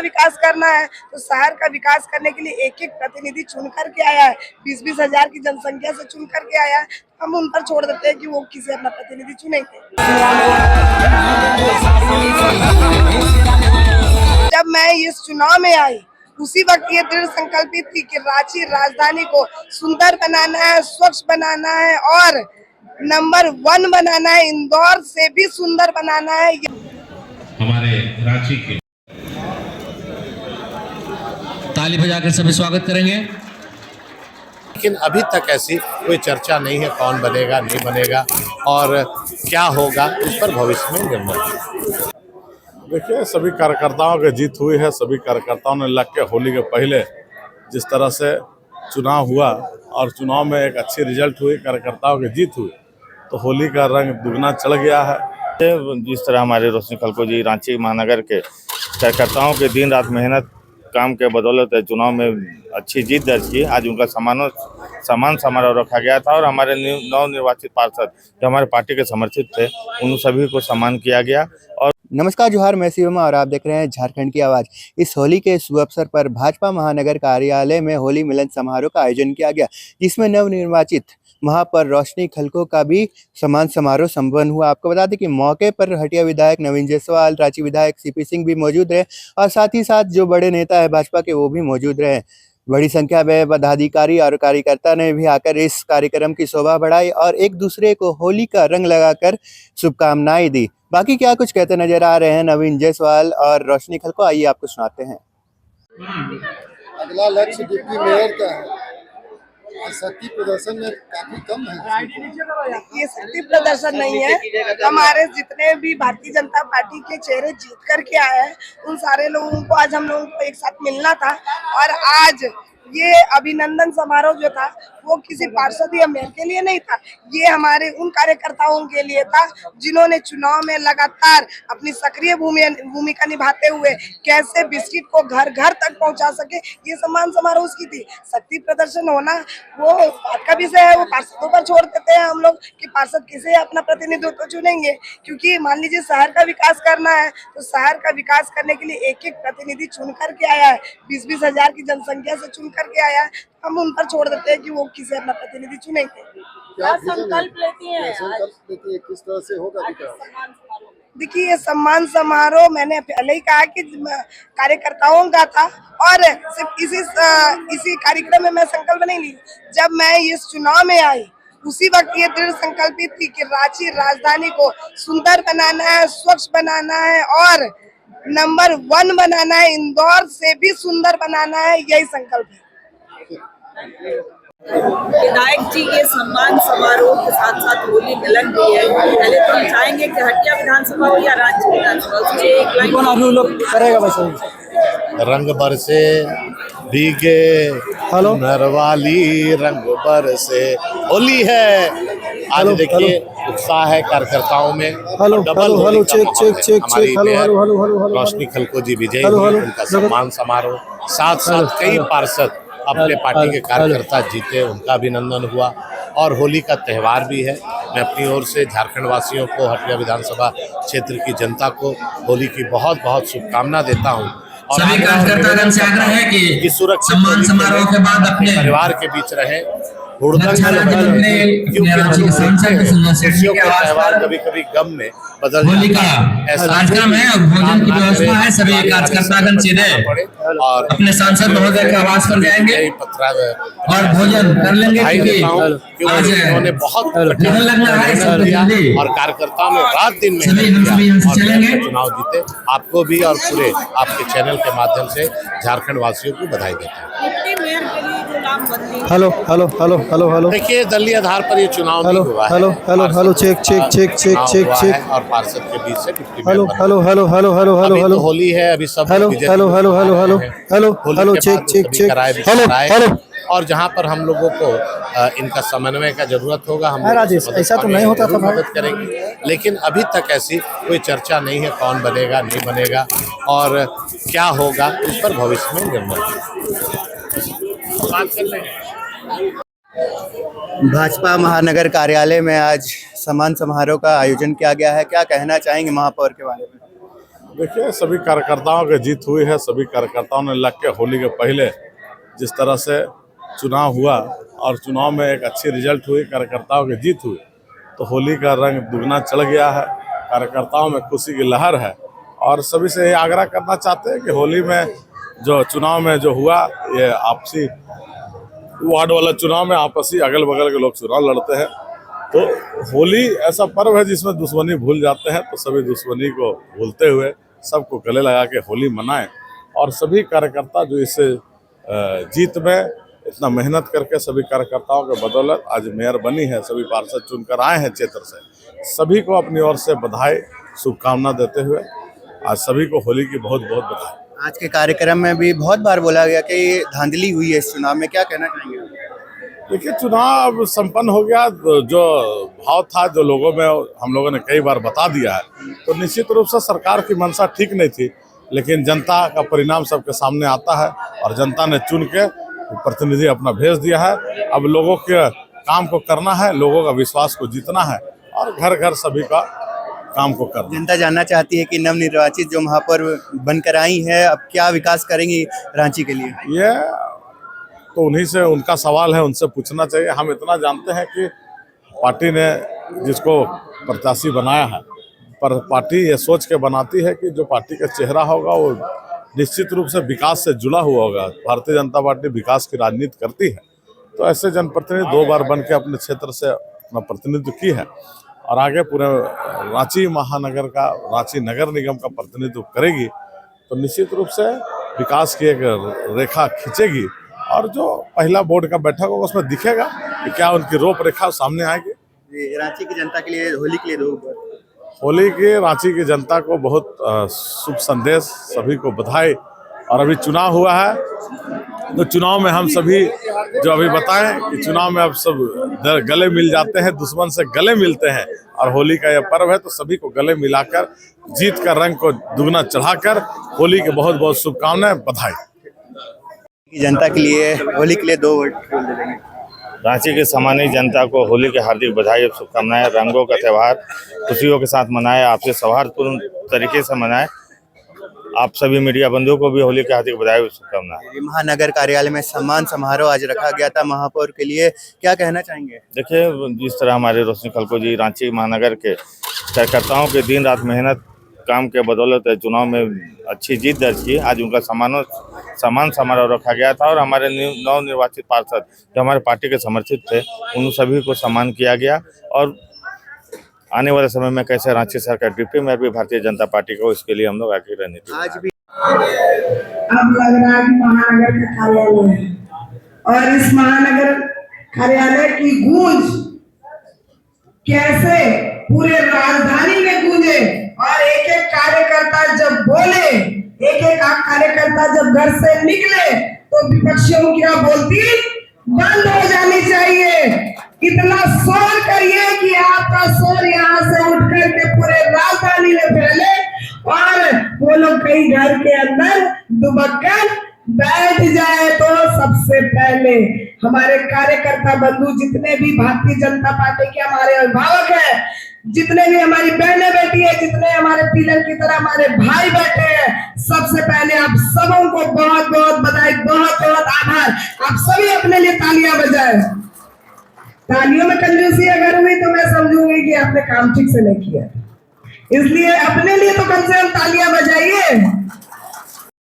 विकास करना है तो शहर का विकास करने के लिए एक एक प्रतिनिधि चुन करके आया है। 20-20 हजार की जनसंख्या से चुन करके आया है। हम उन पर छोड़ देते हैं कि वो किसे अपना प्रतिनिधि चुनेंगे। जब मैं इस चुनाव में आई उसी वक्त ये दृढ़ संकल्पित थी कि रांची राजधानी को सुंदर बनाना है, स्वच्छ बनाना है और नंबर 1 बनाना है, इंदौर से भी सुंदर बनाना है। हमारे रांची के ताली बजाकर सभी स्वागत करेंगे। लेकिन अभी तक ऐसी कोई चर्चा नहीं है कौन बनेगा नहीं बनेगा और क्या होगा, इस पर भविष्य में निर्णय। देखिए, सभी कार्यकर्ताओं की जीत हुई है। सभी कार्यकर्ताओं ने लग के होली के पहले जिस तरह से चुनाव हुआ और चुनाव में एक अच्छी रिजल्ट हुई, कार्यकर्ताओं की जीत हुई, तो होली का रंग दुगना चढ़ गया है। जिस तरह हमारे रोशनी खलको जी रांची महानगर के कार्यकर्ताओं के दिन रात मेहनत काम के बदौलत चुनाव में अच्छी जीत दर्ज की। आज उनका सम्मान समारोह रखा गया था और हमारे नवनिर्वाचित पार्षद जो हमारे पार्टी के समर्थित थे उन सभी को सम्मान किया गया। और नमस्कार, जोहार, मैं शिवम और आप देख रहे हैं झारखंड की आवाज़। इस होली के शुभ अवसर पर भाजपा महानगर कार्यालय में होली मिलन समारोह का आयोजन किया गया, जिसमें नवनिर्वाचित महापौर रोशनी खलको का भी सम्मान समारोह संपन्न हुआ। आपको बता दें कि मौके पर हटिया विधायक नवीन जायसवाल, रांची विधायक सीपी सिंह भी मौजूद रहे और साथ ही साथ जो बड़े नेता है भाजपा के वो भी मौजूद रहे। बड़ी संख्या में पदाधिकारी और कार्यकर्ता ने भी आकर इस कार्यक्रम की शोभा बढ़ाई और एक दूसरे को होली का रंग लगाकर शुभकामनाएं दी। बाकी क्या कुछ कहते नजर आ रहे हैं नवीन जायसवाल और रोशनी खलको, आइए आपको सुनाते हैं। अगला लक्ष्य डिप्टी मेयर का है। शक्ति प्रदर्शन में काफी कम है। ये शक्ति प्रदर्शन नहीं है। हमारे जितने भी भारतीय जनता पार्टी के चेहरे जीत करके आए हैं उन सारे लोगों को आज हम लोगों को एक साथ मिलना था और आज ये अभिनंदन समारोह जो था वो किसी पार्षद या मेयर के लिए नहीं था, ये हमारे उन कार्यकर्ताओं के लिए था जिन्होंने चुनाव में लगातार अपनी सक्रिय भूमिका निभाते हुए कैसे बिस्किट को घर घर तक पहुंचा सके। ये सम्मान समारोह उसकी थी। शक्ति प्रदर्शन होना वो बात का विषय है, वो पार्षदों पर छोड़ देते हैं हम लोग कि पार्षद किसे अपना प्रतिनिधित्व चुनेंगे। क्योंकि मान लीजिए शहर का विकास करना है तो शहर का विकास करने के लिए एक एक प्रतिनिधि चुन करके आया है। 20-20 हजार की जनसंख्या से चुन करके आया है। हम उन पर छोड़ देते हैं कि वो किसे अपना प्रतिनिधि चुनेंगे। क्या संकल्प लेती है, किस तरह से होगा विकास? देखिए, ये सम्मान समारोह मैंने पहले ही कहा कि कार्यकर्ताओं का था और सिर्फ इसी कार्यक्रम में मैं संकल्प नहीं ली। जब मैं इस चुनाव में आई उसी वक्त ये दृढ़ संकल्पित थी कि रांची राजधानी को सुंदर बनाना है, स्वच्छ बनाना है और नंबर 1 बनाना है, इंदौर से भी सुंदर बनाना है। यही संकल्प है। विधायक जी के सम्मान समारोह के साथ साथ होली मिलन भी है। पहले तो हम चाहेंगे कि हटिया विधानसभा हो या रांची विधानसभा, उसमें एक लाइन रंग बरसे भीगे नरवाली, रंग बरसे होली है। आज देखिए उत्साह है कार्यकर्ताओं में। डबल रोशनी खलको जी विजयी हुई, उनका सम्मान समारोह, साथ साथ कई पार्षद अपने पार्टी के कार्यकर्ता जीते, उनका अभिनंदन हुआ और होली का त्यौहार भी है। मैं अपनी ओर से झारखंड वासियों को, हटिया विधानसभा क्षेत्र की जनता को होली की बहुत बहुत शुभकामना देता हूँ। और सभी कार्यकर्तागण से आग्रह है कि सम्मान समारोह के बाद अपने परिवार के बीच रहे, कभी कभी गम में बदल होली का कार्यक्रम है और भोजन की व्यवस्था है। सभी कार्यकर्तागण सीधे और अपने सांसद महोदय के आवास पर जाएंगे और भोजन कर लेंगे क्योंकि आज उन्होंने बहुत लगना है और कार्यकर्ताओं में रात दिन में चलेंगे। चुनाव जीते। आपको भी और पूरे आपके चैनल के माध्यम से झारखंड वासियों को बधाई देता हूँ। Hello hello hello hello hello देखिए, दलीय आधार पर ये चुनाव नहीं हुआ है। Hello hello hello check check check check check check और पार्षद के बीच से deputy mayor hello hello hello hello hello hello hello Holi है, अभी सब hello hello hello hello hello hello hello check check check hello hello. और जहाँ पर हम लोगों को इनका समन्वय का जरूरत होगा, हम राजेश, ऐसा तो नहीं होता था, मदद करेंगे। लेकिन अभी तक ऐसी कोई चर्चा नहीं है कौन बनेगा नहीं बनेगा और क्या होगा, इस पर भविष्य में निर्णय। भाजपा महानगर कार्यालय में आज सम्मान समारोह का आयोजन किया गया है। क्या कहना चाहेंगे महापौर के बारे में? देखिए, सभी कार्यकर्ताओं की जीत हुई है। सभी कार्यकर्ताओं ने लग के होली के पहले जिस तरह से चुनाव हुआ और चुनाव में एक अच्छी रिजल्ट हुई, कार्यकर्ताओं की जीत हुई, तो होली का रंग दुगना चढ़ गया है। कार्यकर्ताओं में खुशी की लहर है और सभी से ये आग्रह करना चाहते हैं कि होली में जो चुनाव में जो हुआ, ये आपसी वार्ड वाला चुनाव में आपसी अगल बगल के लोग चुनाव लड़ते हैं, तो होली ऐसा पर्व है जिसमें दुश्मनी भूल जाते हैं। तो सभी दुश्मनी को भूलते हुए सबको गले लगा के होली मनाएं और सभी कार्यकर्ता जो इस जीत में इतना मेहनत करके सभी कार्यकर्ताओं के बदौलत आज मेयर बनी है, सभी पार्षद चुनकर आए हैं क्षेत्र से, सभी को अपनी ओर से बधाई शुभकामना देते हुए आज सभी को होली की बहुत बहुत बधाई। आज के कार्यक्रम में भी बहुत बार बोला गया कि धांधली हुई है इस चुनाव में, क्या कहना चाहेंगे? देखिए, चुनाव संपन्न हो गया, जो भाव था जो लोगों में हम लोगों ने कई बार बता दिया है, तो निश्चित रूप से सरकार की मंशा ठीक नहीं थी, लेकिन जनता का परिणाम सबके सामने आता है और जनता ने चुन के प्रतिनिधि अपना भेज दिया है। अब लोगों के काम को करना है, लोगों का विश्वास को जीतना है और घर घर सभी का काम को करना। जनता जानना चाहती है कि नवनिर्वाचित जो महापौर बनकर आई है, अब क्या विकास करेंगी रांची के लिए? ये तो उन्हीं से उनका सवाल है, उनसे पूछना चाहिए। हम इतना जानते हैं कि पार्टी ने जिसको प्रत्याशी बनाया है, पर पार्टी ये सोच के बनाती है कि जो पार्टी का चेहरा होगा वो निश्चित रूप से विकास से जुड़ा हुआ होगा। भारतीय जनता पार्टी विकास की राजनीति करती है, तो ऐसे जनप्रतिनिधि 2 बार बन के अपने क्षेत्र से अपना प्रतिनिधित्व की है और आगे पूरे रांची महानगर का, रांची नगर निगम का प्रतिनिधित्व करेगी, तो निश्चित रूप से विकास की एक रेखा खींचेगी और जो पहला बोर्ड का बैठक होगा उसमें दिखेगा कि क्या उनकी रूपरेखा सामने आएगी। रांची की जनता के लिए होली के लिए होली की रांची की जनता को बहुत शुभ संदेश, सभी को बधाई। और अभी चुनाव हुआ है, तो चुनाव में हम सभी जो अभी बताएं कि चुनाव में अब सब गले मिल जाते हैं, दुश्मन से गले मिलते हैं और होली का यह पर्व है, तो सभी को गले मिलाकर जीत का रंग को दुगना चढ़ाकर होली के बहुत बहुत शुभकामनाएं, बधाई। जनता के लिए होली के लिए 2 वोट दे देंगे। रांची के सामान्य जनता को होली के हार्दिक बधाई और शुभकामनाएं। रंगों का त्यौहार खुशियों के साथ मनाएं, आपसे सौहार्दपूर्ण तरीके से मनाएं। आप सभी मीडिया बंधुओं को भी होली के हार्दिक बधाई और शुभकामनाएं। महानगर कार्यालय में सम्मान समारोह आज रखा गया था महापौर के लिए, क्या कहना चाहेंगे? देखिए, जिस तरह हमारे रोशनी खलको जी रांची महानगर के कार्यकर्ताओं के दिन रात मेहनत काम के बदौलत चुनाव में अच्छी जीत दर्ज की, आज उनका सम्मान समारोह रखा गया था और हमारे नवनिर्वाचित पार्षद जो हमारे पार्टी के समर्थित थे, उन सभी को सम्मान किया गया और आने वाले समय में कैसे रांची शहर का डिप्टी मेयर भी भारतीय जनता पार्टी को, इसके लिए हम लोग आगे रणनीति आज भी अब लग रहा है कि महानगर का कार्यालय है और इस महानगर कार्यालय की गूंज कैसे पूरे राजधानी में गूंजे और एक एक कार्यकर्ता जब बोले, एक एक कार्यकर्ता जब घर से निकले, तो विपक्षियों की बोलती बंद हो जानी चाहिए। इतना शोर करिए कि आपका शोर यहाँ से उठ करके पूरे राजधानी में फैले और वो लोग कहीं घर के अंदर दुबक कर बैठ जाए। तो सबसे पहले हमारे कार्यकर्ता बंधु, जितने भी भारतीय जनता पार्टी के हमारे अभिभावक हैं, जितने भी हमारी बहनें बैठी है, जितने हमारे पिलर की तरह हमारे भाई बैठे हैं, सबसे पहले आप सबों को बहुत बहुत बधाई, बहुत बहुत आभार। आप सभी अपने लिए तालियां बजाएं। तालियों में कंजूसी अगर हुई तो मैं समझूंगी कि आपने काम ठीक से नहीं किया, इसलिए अपने लिए तो कम से कम तालियां बजाइए।